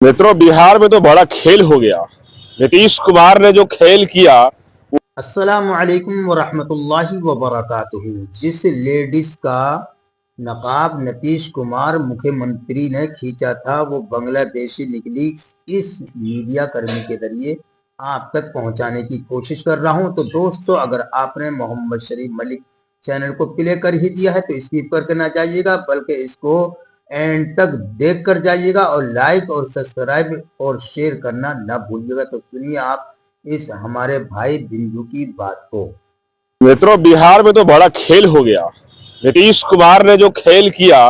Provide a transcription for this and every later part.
मित्रों, बिहार में तो बड़ा खेल हो गया। नीतीश कुमार ने जो खेल किया। अस्सलाम वालेकुम वरहमतुल्लाहि वबरकातुहू। जिस लेडीज का नकाब नीतीश कुमार मुख्यमंत्री ने खींचा था वो बांग्लादेशी निकली। इस मीडिया कर्मी के जरिए आप तक पहुंचाने की कोशिश कर रहा हूं। तो दोस्तों, अगर आपने मोहम्मद शरीफ मलिक चैनल को प्ले कर ही दिया है तो स्किप करके ना जाइएगा, बल्कि इसको एंड तक देख कर जाइएगा और लाइक और सब्सक्राइब और शेयर करना ना भूलिएगा। तो सुनिए आप इस हमारे भाई बिंदु की बात को। मित्रों, बिहार में तो बड़ा खेल हो गया। नीतीश कुमार ने जो खेल किया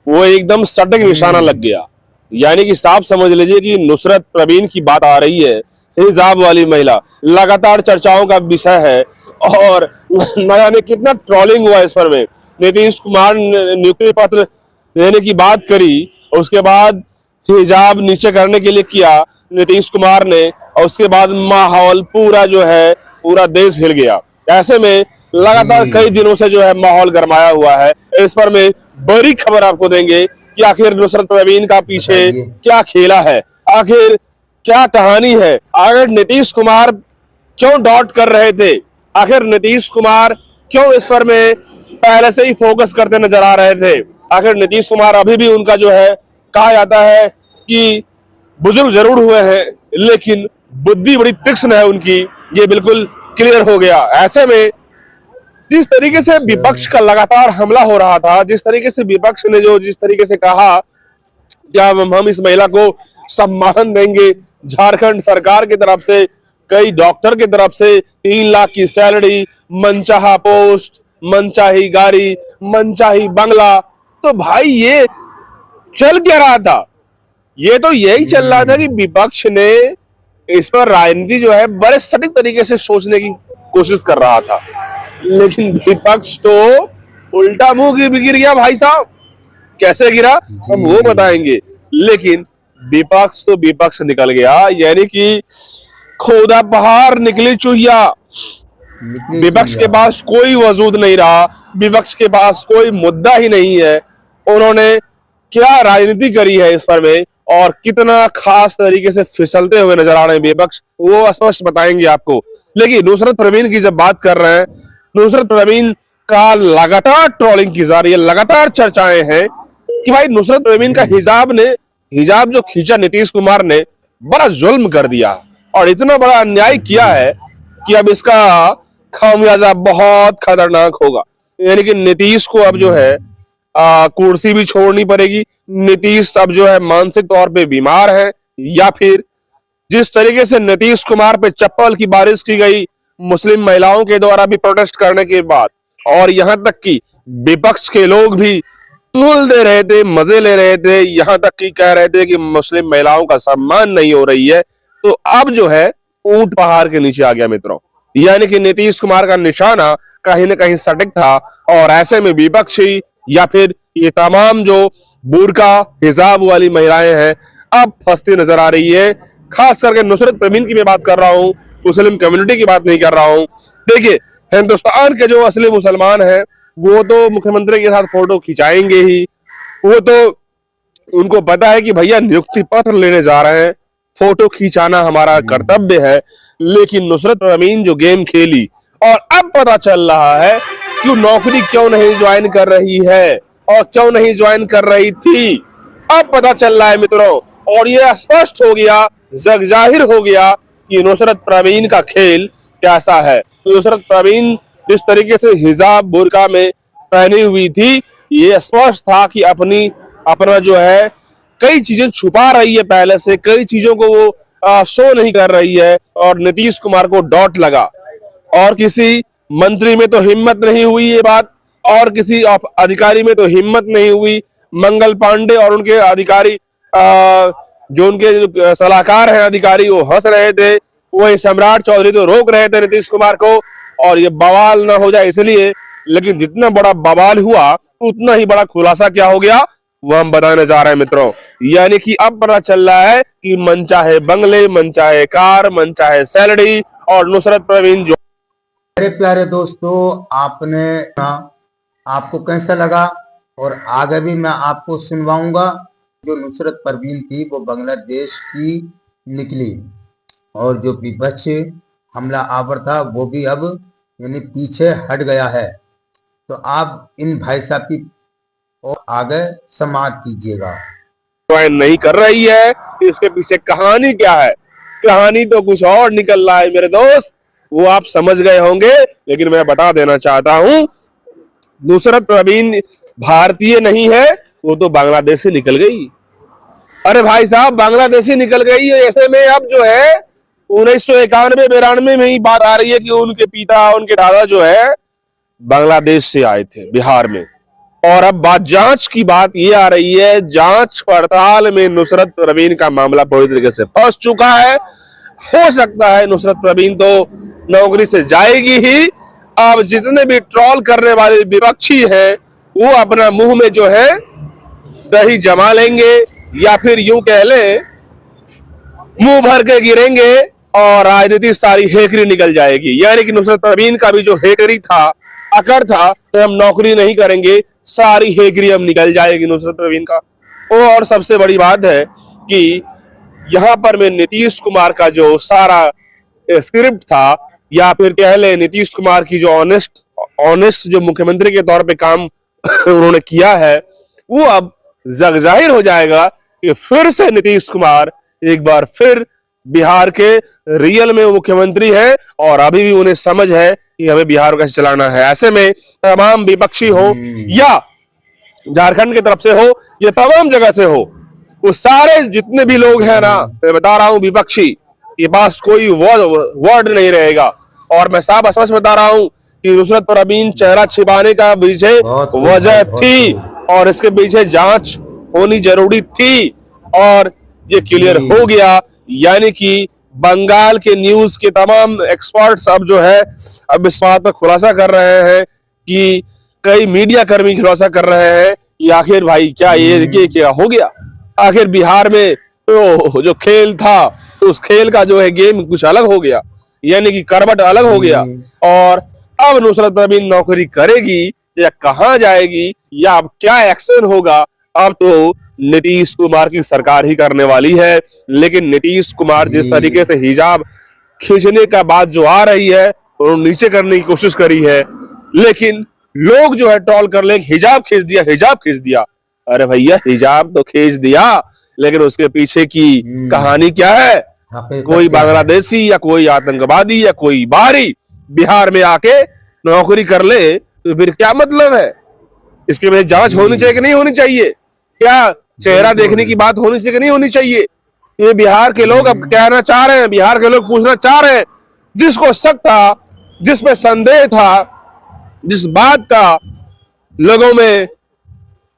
वो एकदम सटीक निशाना लग गया। यानी कि साफ समझ लीजिए कि नुसरत प्रवीण की बात आ रही है। हिजाब वाली महिला लगातार चर्चाओं का विषय है और न जाने कितना ट्रोलिंग हुआ इस पर में। नीतीश कुमार ने नियुक्ति पत्र देने की बात करी, उसके बाद हिजाब नीचे करने के लिए किया नीतीश कुमार ने, और उसके बाद माहौल पूरा जो है पूरा देश हिल गया। ऐसे में लगातार कई दिनों से जो है माहौल गरमाया हुआ है। इस पर में बड़ी खबर आपको देंगे कि आखिर नुसरत प्रवीण का पीछे बताइए। क्या खेला है, आखिर क्या कहानी है, आखिर नीतीश कुमार क्यों डॉट कर रहे थे, आखिर नीतीश कुमार क्यों इस पर में पहले से ही फोकस करते नजर आ रहे थे, आखिर नीतीश कुमार अभी भी उनका जो है कहा जाता है कि बुजुर्ग जरूर हुए हैं लेकिन बुद्धि बड़ी तीक्ष्ण है उनकी, ये बिल्कुल क्लियर हो गया। ऐसे में जिस तरीके से विपक्ष का लगातार हमला हो रहा था, जिस तरीके से विपक्ष ने जिस तरीके से कहा कि हम इस महिला को सम्मान देंगे, झारखंड सरकार की तरफ से, कई डॉक्टर की तरफ से 3 लाख की सैलरी, मनचाहा पोस्ट, मनचाही गाड़ी, मनचाही बंगला, तो भाई ये चल क्या रहा था? ये तो यही चल रहा था कि विपक्ष ने इस पर राजनीति जो है बड़े सटीक तरीके से सोचने की कोशिश कर रहा था, लेकिन विपक्ष तो उल्टा मुंह गिर गया भाई साहब। कैसे गिरा हम वो बताएंगे, लेकिन विपक्ष तो विपक्ष निकल गया, यानी कि खोदा पहाड़ निकली चुहिया। विपक्ष के पास कोई वजूद नहीं रहा, विपक्ष के पास कोई मुद्दा ही नहीं है। उन्होंने क्या राजनीति करी है इस पर में और कितना खास तरीके से फिसलते हुए नजर आ रहे हैं विपक्ष, वो स्पष्ट बताएंगे आपको। लेकिन नुसरत प्रवीण की जब बात कर रहे हैं, नुसरत प्रवीण का लगातार ट्रोलिंग की जा रही है, लगातार चर्चाएं हैं कि भाई नुसरत प्रवीण का हिजाब जो खींचा नीतीश कुमार ने, बड़ा जुल्म कर दिया और इतना बड़ा अन्याय किया है कि अब इसका खामियाजा बहुत खतरनाक होगा। यानी कि नीतीश को अब जो है कुर्सी भी छोड़नी पड़ेगी। नीतीश अब जो है मानसिक तौर पे बीमार है, या फिर जिस तरीके से नीतीश कुमार पे चप्पल की बारिश की गई मुस्लिम महिलाओं के द्वारा भी प्रोटेस्ट करने के बाद, और यहां तक कि विपक्ष के लोग भी तुल दे रहे थे, मजे ले रहे थे, यहां तक कि कह रहे थे कि मुस्लिम महिलाओं का सम्मान नहीं हो रही है, तो अब जो है ऊंट पहाड़ के नीचे आ गया मित्रों। यानी कि नीतीश कुमार का निशाना कहीं ना कहीं सटीक था, और ऐसे में विपक्षी या फिर ये तमाम जो बुर्का हिजाब वाली महिलाएं हैं अब फंसती नजर आ रही है। खास करके नुसरत प्रवीण की मैं बात कर रहा हूं, मुस्लिम कम्युनिटी की बात नहीं कर रहा हूं। देखिए, हिंदुस्तान के जो असली मुसलमान हैं वो तो मुख्यमंत्री के साथ फोटो खिंचाएंगे ही, वो तो उनको पता है कि भैया नियुक्ति पत्र लेने जा रहे हैं, फोटो खिंचाना हमारा कर्तव्य है। लेकिन नुसरत प्रवीण जो गेम खेली, और अब पता चल रहा है कि नौकरी क्यों नहीं ज्वाइन कर रही है और क्यों नहीं ज्वाइन कर रही थी, अब पता चल रहा है मित्रों। और ये स्पष्ट हो गया, जग जाहिर हो गया कि नुसरत प्रवीण का खेल कैसा है। नुसरत प्रवीण जिस तरीके से हिजाब बुर्का में पहनी हुई थी, ये स्पष्ट था कि अपना जो है कई चीजें छुपा रही है, पहले से कई चीजों को वो शो नहीं कर रही है, और नीतीश कुमार को डॉट लगा। और किसी मंत्री में तो हिम्मत नहीं हुई ये बात, और किसी अधिकारी में तो हिम्मत नहीं हुई। मंगल पांडे और उनके अधिकारी, जो उनके सलाहकार हैं अधिकारी, वो हंस रहे थे, वही सम्राट चौधरी तो रोक रहे थे नीतीश कुमार को और ये बवाल ना हो जाए इसलिए। लेकिन जितना बड़ा बवाल हुआ उतना ही बड़ा खुलासा क्या हो गया वो हम बताने जा रहे हैं मित्रों। यानी कि अब पता चल रहा है कि मन चाहे बंगले, मन चाहे कार, मन चाहे सैलरी, और नुसरत प्रवीण जो। मेरे प्यारे दोस्तों, आपको कैसा लगा और आगे भी मैं आपको सुनवाऊंगा। जो नुसरत परवीन थी वो बांग्लादेश की निकली और जो विपक्ष हमला आवर था वो भी अब यानी पीछे हट गया है। तो आप इन भाई साहब की और आगे समाप्त कीजिएगा। ज्वाइन नहीं कर रही है, इसके पीछे कहानी क्या है? कहानी तो कुछ और निकल रहा है मेरे दोस्त, वो आप समझ गए होंगे, लेकिन मैं बता देना चाहता हूं, नुसरत परवीन भारतीय नहीं है, वो तो बांग्लादेश से निकल गई। अरे भाई साहब, बांग्लादेशी निकल गई है। ऐसे में अब जो है 1991-92 में ही बात आ रही है कि उनके पिता, उनके दादा जो है बांग्लादेश से आए थे बिहार में। और अब बात जांच की बात ये आ रही है, जांच पड़ताल में नुसरत परवीन का मामला पूरी तरीके से फंस चुका है। हो सकता है नुसरत परवीन तो नौकरी से जाएगी ही। अब जितने भी ट्रोल करने वाले विपक्षी हैं वो अपना मुंह में जो है दही जमा लेंगे, या फिर यूं कह ले मुंह भर के गिरेंगे और राजनीति सारी हेकरी निकल जाएगी। यानी कि नुसरत परवीन का भी जो हेकरी था, अकड़ था, तो हम नौकरी नहीं करेंगे, सारी हेकरी हम निकल जाएगी नुसरत परवीन का। और सबसे बड़ी बात है कि यहां पर मैं नीतीश कुमार का जो सारा स्क्रिप्ट था, या फिर कह ले नीतीश कुमार की जो ऑनेस्ट जो मुख्यमंत्री के तौर पे काम उन्होंने किया है, वो अब जग जाहिर हो जाएगा कि फिर से नीतीश कुमार एक बार फिर बिहार के रियल में मुख्यमंत्री है, और अभी भी उन्हें समझ है कि हमें बिहार कैसे चलाना है। ऐसे में तमाम विपक्षी हो या झारखंड की तरफ से हो या तमाम जगह से हो, वो सारे जितने भी लोग हैं ना, मैं बता रहा हूं विपक्षी के पास कोई वर्ड नहीं रहेगा। और मैं साफ स्पष्ट बता रहा हूं कि नुसरत परवीन चेहरा छिपाने का पीछे वजह थी, और इसके पीछे जांच होनी जरूरी थी, और ये क्लियर हो गया। यानी कि बंगाल के न्यूज के तमाम एक्सपर्ट्स अब जो है अब इस बात पर खुलासा कर रहे हैं कि कई मीडिया कर्मी खुलासा कर रहे हैं कि आखिर भाई क्या ये क्या हो गया। आखिर बिहार में तो जो खेल था, उस खेल का जो है गेम कुछ अलग हो गया, यानी कि करवट अलग हो गया। और अब नुसरत परवीन नौकरी करेगी या कहां जाएगी या अब क्या एक्शन होगा, अब तो नीतीश कुमार की सरकार ही करने वाली है। लेकिन नीतीश कुमार जिस तरीके से हिजाब खींचने का बात जो आ रही है, उन्होंने नीचे करने की कोशिश करी है, लेकिन लोग जो है ट्रोल कर ले, हिजाब खींच दिया, हिजाब खींच दिया। अरे भैया, हिजाब तो खींच दिया, लेकिन उसके पीछे की कहानी क्या है? कोई बांग्लादेशी या कोई आतंकवादी या कोई बाहरी बिहार में आके नौकरी कर ले तो फिर क्या मतलब है? इसके में जांच होनी चाहिए कि नहीं होनी चाहिए? क्या चेहरा देखने की बात होनी चाहिए कि नहीं होनी चाहिए? ये बिहार के लोग अब कहना चाह रहे हैं, बिहार के लोग पूछना चाह रहे हैं। जिसको शक था, जिसमें संदेह था, जिस बात का लोगों में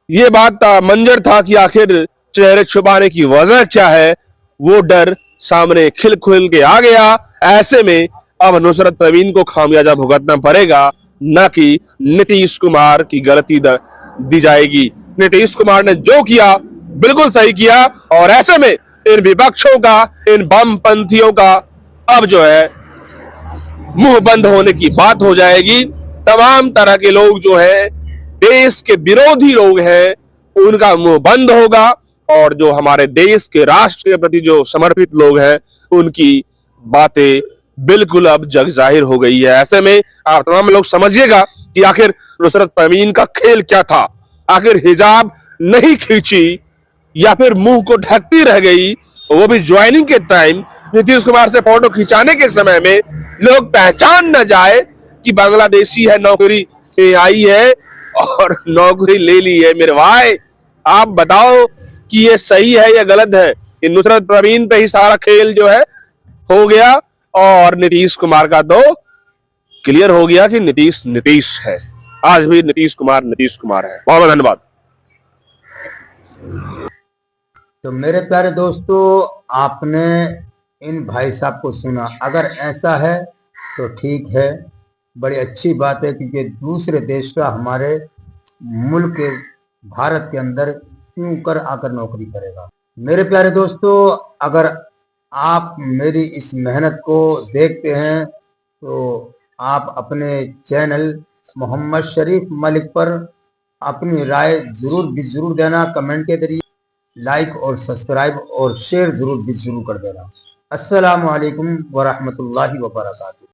ये बात था, मंजर था कि आखिर चेहरे छुपाने की वजह क्या है, वो डर सामने खिल खुल के आ गया। ऐसे में अब नुसरत परवीन को खामियाजा भुगतना पड़ेगा, न कि नीतीश कुमार की गलती दी जाएगी। नीतीश कुमार ने जो किया बिल्कुल सही किया, और ऐसे में इन विपक्षों का, इन वामपंथियों का अब जो है मुंह बंद होने की बात हो जाएगी। तमाम तरह के लोग जो है, देश के विरोधी लोग हैं, उनका मुंह बंद होगा, और जो हमारे देश के राष्ट्र के प्रति जो समर्पित लोग हैं, उनकी बातें बिल्कुल अब जग जाहिर हो गई है। ऐसे में आप तमाम लोग समझिएगा कि आखिर नुसरत परवीन का खेल क्या था। आखिर हिजाब नहीं खींची या फिर मुंह को ढकती रह गई, वो भी ज्वाइनिंग के टाइम नीतीश कुमार से फोटो खिंचाने के समय में लोग पहचान न जाए कि बांग्लादेशी है, नौकरी आई है और नौकरी ले ली है। मेरे भाई, आप बताओ कि ये सही है या गलत है? कि नुसरत परवीन पे ही सारा खेल जो है हो गया, और नीतीश कुमार का तो क्लियर हो गया कि नीतीश नीतीश है। आज भी नीतीश कुमार है। बहुत बहुत धन्यवाद। तो मेरे प्यारे दोस्तों, आपने इन भाई साहब को सुना। अगर ऐसा है तो ठीक है, बड़ी अच्छी बात है, क्योंकि दूसरे देश का हमारे मुल्क के भारत के अंदर क्यों कर आकर नौकरी करेगा। मेरे प्यारे दोस्तों, अगर आप मेरी इस मेहनत को देखते हैं तो आप अपने चैनल मोहम्मद शरीफ मलिक पर अपनी राय जरूर देना कमेंट के जरिए। लाइक और सब्सक्राइब और शेयर जरूर भी शुरू कर देना। अस्सलामु अलैकुम व रहमतुल्लाहि व बरकातुहू।